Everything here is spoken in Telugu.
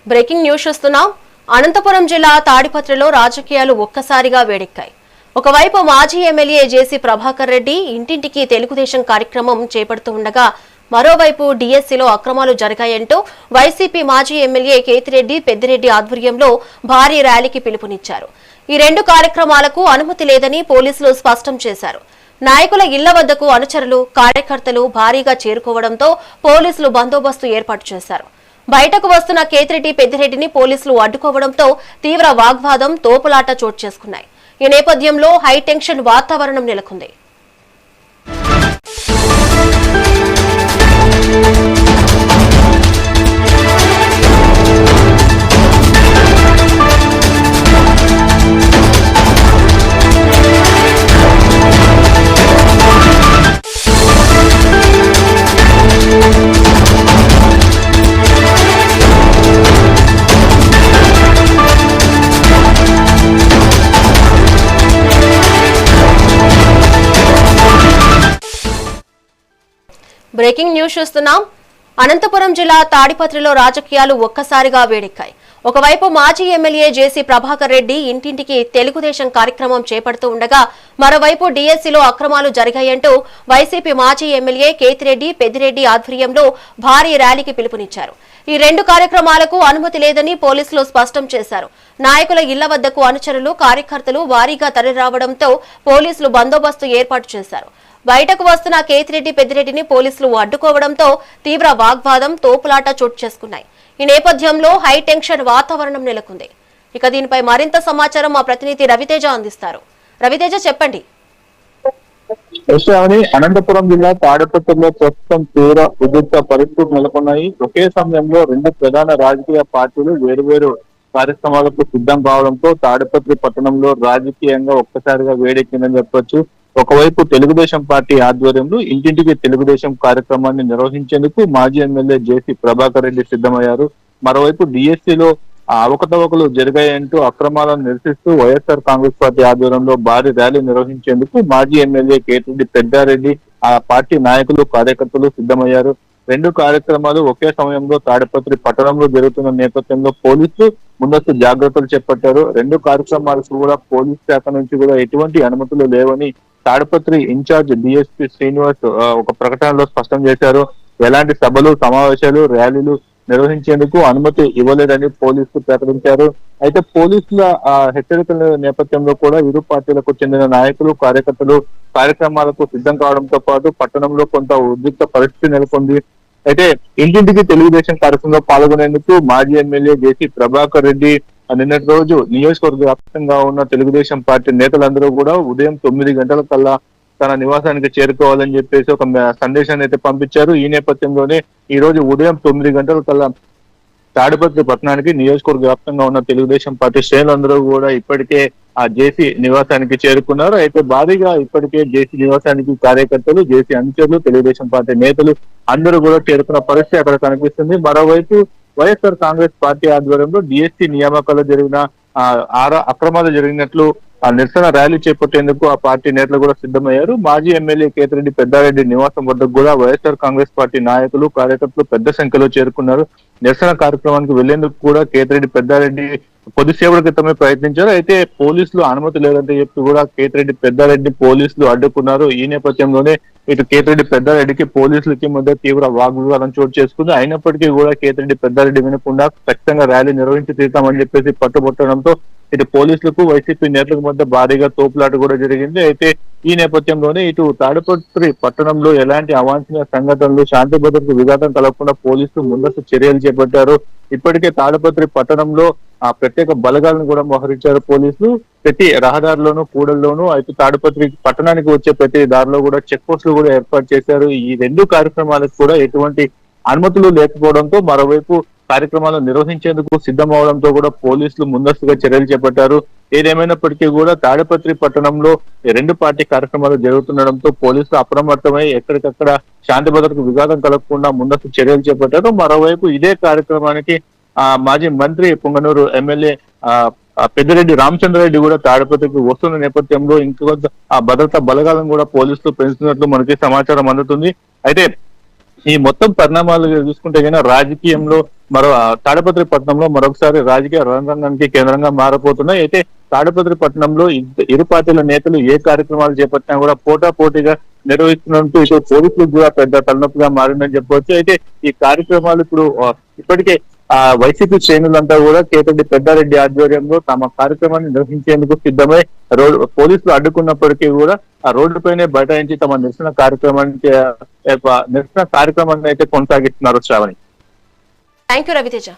బ్రేకింగ్ న్యూస్ చూస్తున్నాం. అనంతపురం జిల్లా తాడిపత్రిలో రాజకీయాలు ఒక్కసారిగా వేడెక్కాయి. ఒకవైపు మాజీ ఎమ్మెల్యే జేసీ ప్రభాకర్ రెడ్డి ఇంటింటికి తెలుగుదేశం కార్యక్రమం చేపడుతూ ఉండగా మరోవైపు డీఎస్సీలో అక్రమాలు జరిగాయంటూ వైసీపీ మాజీ ఎమ్మెల్యే కేతిరెడ్డి పెద్దిరెడ్డి ఆధ్వర్యంలో భారీ ర్యాలీకి పిలుపునిచ్చారు. ఈ రెండు కార్యక్రమాలకు అనుమతి లేదని పోలీసులు స్పష్టం చేశారు. నాయకుల ఇళ్ల వద్దకు అనుచరులు, కార్యకర్తలు భారీగా చేరుకోవడంతో పోలీసులు బందోబస్తు ఏర్పాటు చేశారు. బయటకు వస్తున్న కేతిరెడ్డి పెద్దిరెడ్డిని పోలీసులు అడ్డుకోవడంతో తీవ్ర వాగ్వాదం, తోపులాట చోటు చేసుకున్నాయి. ఈ నేపథ్యంలో హైటెన్షన్ వాతావరణం నెలకొంది. బ్రేకింగ్ న్యూస్ చూస్తున్నాం. అనంతపురం జిల్లా తాడిపత్రిలో రాజకీయాలు ఒక్కసారిగా వేడెక్కాయి. ఒకవైపు మాజీ ఎమ్మెల్యే జేసీ ప్రభాకర్ రెడ్డి ఇంటింటికి తెలుగుదేశం కార్యక్రమం చేపడుతూ ఉండగా మరోవైపు డీఎస్సీలో అక్రమాలు జరిగాయంటూ వైసీపీ మాజీ ఎమ్మెల్యే కేతిరెడ్డి పెద్దిరెడ్డి ఆధ్వర్యంలో భారీ ర్యాలీకి పిలుపునిచ్చారు. ఈ రెండు కార్యక్రమాలకు అనుమతి లేదని పోలీసులు స్పష్టం చేశారు. నాయకుల ఇళ్ల వద్దకు అనుచరులు, కార్యకర్తలు భారీగా తరలిరావడంతో పోలీసులు బందోబస్తు ఏర్పాటు చేశారు. బయటకు వస్తున్న కేతిరెడ్డి పెద్దిరెడ్డిని పోలీసులు అడ్డుకోవడంతో తీవ్ర వాగ్వాదం, తోపులాట చోటు చేసుకున్నాయి. ఈ నేపథ్యంలో హైటెన్షన్ వాతావరణం నెలకొంది. ఇక దీనిపై మరింత సమాచారం మా ప్రతినిధి రవితేజ అందిస్తారు. రవితేజ, చెప్పండి. అనంతపురం జిల్లా తాడిపత్రిలో ప్రస్తుతం తీవ్ర ఉద్రిక్త పరిస్థితులు నెలకొన్నాయి. ఒకే సమయంలో రెండు ప్రధాన రాజకీయ పార్టీలు వేరువేరు కార్యక్రమాలకు సిద్ధం కావడంతో తాడిపత్రి పట్టణంలో రాజకీయంగా ఒక్కసారిగా వేడెక్కిందని చెప్పొచ్చు. ఒకవైపు తెలుగుదేశం పార్టీ ఆధ్వర్యంలో ఇంటింటికి తెలుగుదేశం కార్యక్రమాన్ని నిర్వహించేందుకు మాజీ ఎమ్మెల్యే జేసీ ప్రభాకర్ రెడ్డి సిద్ధమయ్యారు. మరోవైపు డీఎస్సీలో అవకతవకలు జరిగాయంటూ అక్రమాలను నిరసిస్తూ వైఎస్ఆర్ కాంగ్రెస్ పార్టీ ఆధ్వర్యంలో భారీ ర్యాలీ నిర్వహించేందుకు మాజీ ఎమ్మెల్యే కేతిరెడ్డి పెద్దారెడ్డి, ఆ పార్టీ నాయకులు, కార్యకర్తలు సిద్ధమయ్యారు. రెండు కార్యక్రమాలు ఒకే సమయంలో తాడిపత్రి పట్టణంలో జరుగుతున్న నేపథ్యంలో పోలీసులు ముందస్తు జాగ్రత్తలు చేపట్టారు. రెండు కార్యక్రమాలకు కూడా పోలీస్ శాఖ నుంచి కూడా ఎటువంటి అనుమతులు లేవని తాడిపత్రి ఇన్ఛార్జ్ డిఎస్పీ శ్రీనివాస్ ఒక ప్రకటనలో స్పష్టం చేశారు. ఎలాంటి సభలు, సమావేశాలు, ర్యాలీలు నిర్వహించేందుకు అనుమతి ఇవ్వలేదని పోలీసులు ప్రకటించారు. అయితే పోలీసుల హెచ్చరికల నేపథ్యంలో కూడా ఇరు పార్టీలకు చెందిన నాయకులు, కార్యకర్తలు కార్యక్రమాలకు సిద్ధం కావడంతో పాటు పట్టణంలో కొంత ఉద్రిక్త పరిస్థితి నెలకొంది. అయితే ఇంటింటికి తెలుగుదేశం కార్యక్రమంలో పాల్గొనేందుకు మాజీ ఎమ్మెల్యే జేసీ ప్రభాకర్ రెడ్డి నిన్నటి రోజు నియోజకవర్గ వ్యాప్తంగా ఉన్న తెలుగుదేశం పార్టీ నేతలందరూ కూడా ఉదయం 9 గంటల కల్లా తన నివాసానికి చేరుకోవాలని చెప్పేసి ఒక సందేశాన్ని అయితే పంపించారు. ఈ నేపథ్యంలోనే ఈ రోజు ఉదయం 9 గంటల కల్లా తాడిపత్రి పట్టణానికి నియోజకవర్గ వ్యాప్తంగా ఉన్న తెలుగుదేశం పార్టీ శ్రేణులందరూ కూడా ఇప్పటికే ఆ జేసీ నివాసానికి చేరుకున్నారు. అయితే భారీగా ఇప్పటికే జేసీ నివాసానికి కార్యకర్తలు, జేసీ అనుచరులు, తెలుగుదేశం పార్టీ నేతలు అందరూ కూడా చేరుకున్న పరిస్థితి అక్కడ కనిపిస్తుంది. మరోవైపు వైఎస్ఆర్ కాంగ్రెస్ పార్టీ ఆధ్వర్యంలో డిఎస్సీ నియామకాలు జరిగిన అక్రమాలు జరిగినట్లు ఆ నిరసన ర్యాలీ చేపట్టేందుకు ఆ పార్టీ నేతలు కూడా సిద్ధమయ్యారు. మాజీ ఎమ్మెల్యే కేతిరెడ్డి పెద్దారెడ్డి నివాసం వద్దకు కూడా వైఎస్ఆర్ కాంగ్రెస్ పార్టీ నాయకులు, కార్యకర్తలు పెద్ద సంఖ్యలో చేరుకున్నారు. నిరసన కార్యక్రమానికి వెళ్లేందుకు కూడా కేతిరెడ్డి పెద్దారెడ్డి కొద్దిసేపటి క్రితమే ప్రయత్నించారు. అయితే పోలీసులు అనుమతి లేదంటే చెప్పి కూడా కేతిరెడ్డి పెద్దారెడ్డి పోలీసులు అడ్డుకున్నారు. ఈ నేపథ్యంలోనే ఇటు కేతిరెడ్డి పెద్దారెడ్డికి పోలీసులకి మధ్య తీవ్ర వాగ్వివాదం చోటు చేసుకుంది. అయినప్పటికీ కూడా కేతిరెడ్డి పెద్దారెడ్డి వినకుండా ఖచ్చితంగా ర్యాలీ నిర్వహించి తీరుతామని చెప్పేసి పట్టుబట్టడంతో ఇటు పోలీసులకు, వైసీపీ నేతలకు మధ్య భారీగా తోపులాట కూడా జరిగింది. అయితే ఈ నేపథ్యంలోనే ఇటు తాడిపత్రి పట్టణంలో ఎలాంటి అవాంఛనీయ సంఘటనలు, శాంతి భద్రతకు విఘాతం కలగకుండా పోలీసులు ముందస్తు చర్యలు చేపట్టారు. ఇప్పటికే తాడిపత్రి పట్టణంలో ఆ ప్రత్యేక బలగాలను కూడా మోహరించారు పోలీసులు. ప్రతి రహదారిలోనూ, కూడల్లోనూ, అయితే తాడిపత్రి పట్టణానికి వచ్చే ప్రతి దారిలో కూడా చెక్ పోస్టులు కూడా ఏర్పాటు చేశారు. ఈ రెండు కార్యక్రమాలకు కూడా ఎటువంటి అనుమతులు లేకపోవడంతో మరోవైపు కార్యక్రమాలను నిర్వహించేందుకు సిద్ధం అవడంతో కూడా పోలీసులు ముందస్తుగా చర్యలు చేపట్టారు. ఏదేమైనప్పటికీ కూడా తాడిపత్రి పట్టణంలో రెండు పార్టీ కార్యక్రమాలు జరుగుతుండడంతో పోలీసులు అప్రమత్తమై ఎక్కడికక్కడ శాంతి భద్రతకు విఘాతం కలగకుండా ముందస్తు చర్యలు చేపట్టారు. మరోవైపు ఇదే కార్యక్రమానికి మాజీ మంత్రి పుంగనూరు ఎమ్మెల్యే పెద్దిరెడ్డి రామచంద్రారెడ్డి కూడా తాడిపత్రికి వస్తున్న నేపథ్యంలో ఇంకొంత ఆ భద్రతా బలగాలను కూడా పోలీసులు పెంచుతున్నట్లు మనకి సమాచారం అందుతుంది. అయితే ఈ మొత్తం పరిణామాలు చూసుకుంటే కనుక రాజకీయంలో తాడిపత్రి పట్టణంలో మరొకసారి రాజకీయ రణరంగానికి కేంద్రంగా మారబోతున్నాయి. అయితే తాడిపత్రి పట్టణంలో ఇరు పార్టీల నేతలు ఏ కార్యక్రమాలు చేపట్టినా కూడా పోటాపోటీగా నిర్వహిస్తున్నట్టు ఇటు పోలీసులకు కూడా పెద్ద తలనొప్పిగా మారిందని చెప్పవచ్చు. అయితే ఈ కార్యక్రమాలు ఇప్పుడు ఇప్పటికే వైసీపీ శ్రేణులంతా కూడా కేతండి పెద్దారెడ్డి ఆధ్వర్యంలో తమ కార్యక్రమాన్ని నిర్వహించేందుకు సిద్ధమై పోలీసులు అడ్డుకున్నప్పటికీ కూడా ఆ రోడ్డుపైనే బైఠాయించి తమ నిరసన కార్యక్రమాన్ని అయితే కొనసాగిస్తున్నారు శ్రావణి. Thank you Raviteja.